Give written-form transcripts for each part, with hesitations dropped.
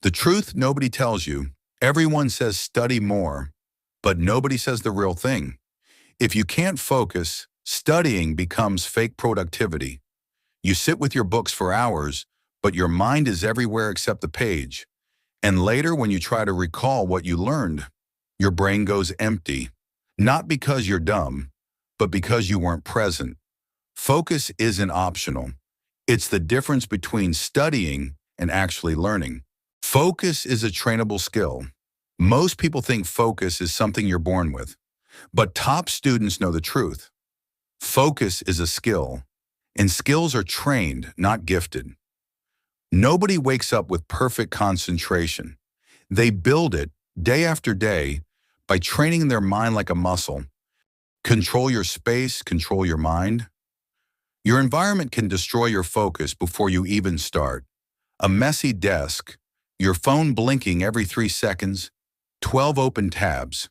The truth nobody tells you. Everyone says study more, but nobody says the real thing. If you can't focus, studying becomes fake productivity. You sit with your books for hours, but your mind is everywhere except the page. And later, when you try to recall what you learned, your brain goes empty. Not because you're dumb, but because you weren't present. Focus isn't optional. It's the difference between studying and actually learning. Focus is a trainable skill. Most people think focus is something you're born with, but top students know the truth. Focus is a skill, and skills are trained, not gifted. Nobody wakes up with perfect concentration. They build it day after day by training their mind like a muscle. Control your space, control your mind. Your environment can destroy your focus before you even start. A messy desk, your phone blinking every 3 seconds, 12 open tabs.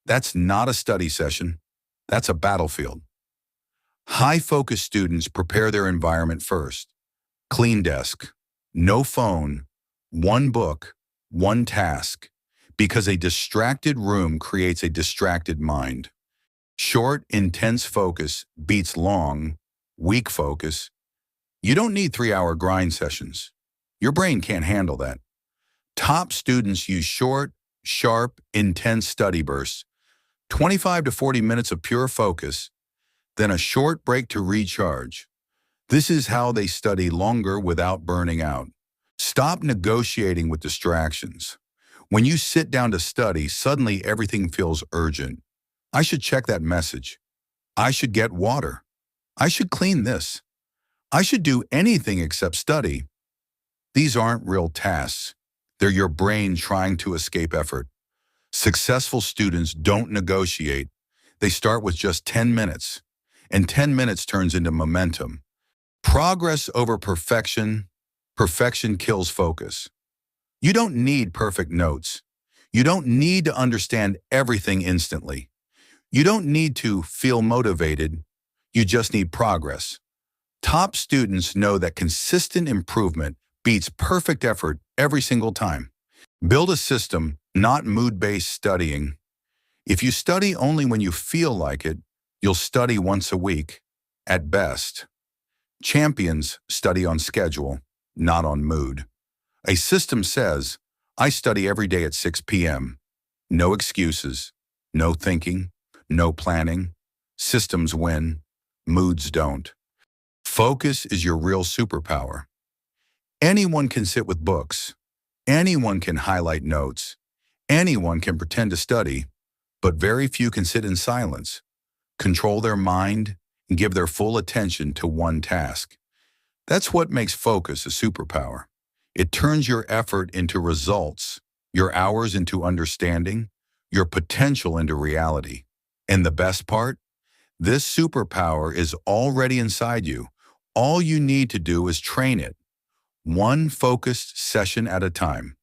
That's not a study session. That's a battlefield. High-focus students prepare their environment first. Clean desk, no phone, one book, one task, because a distracted room creates a distracted mind. Short, intense focus beats long, weak focus. You don't need 3-hour grind sessions. Your brain can't handle that. Top students use short, sharp, intense study bursts, 25 to 40 minutes of pure focus, then a short break to recharge. This is how they study longer without burning out. Stop negotiating with distractions. When you sit down to study, suddenly everything feels urgent. I should check that message. I should get water. I should clean this. I should do anything except study. These aren't real tasks. They're your brain trying to escape effort. Successful students don't negotiate. They start with just 10 minutes, and 10 minutes turns into momentum. Progress over perfection. Perfection kills focus. You don't need perfect notes. You don't need to understand everything instantly. You don't need to feel motivated. You just need progress. Top students know that consistent improvement beats perfect effort every single time. Build a system, not mood-based studying. If you study only when you feel like it, you'll study once a week, at best. Champions study on schedule, not on mood. A system says, I study every day at 6 p.m. No excuses, no thinking, no planning. Systems win, moods don't. Focus is your real superpower. Anyone can sit with books. Anyone can highlight notes. Anyone can pretend to study, but very few can sit in silence, control their mind, and give their full attention to one task. That's what makes focus a superpower. It turns your effort into results, your hours into understanding, your potential into reality. And the best part? This superpower is already inside you. All you need to do is train it, one focused session at a time.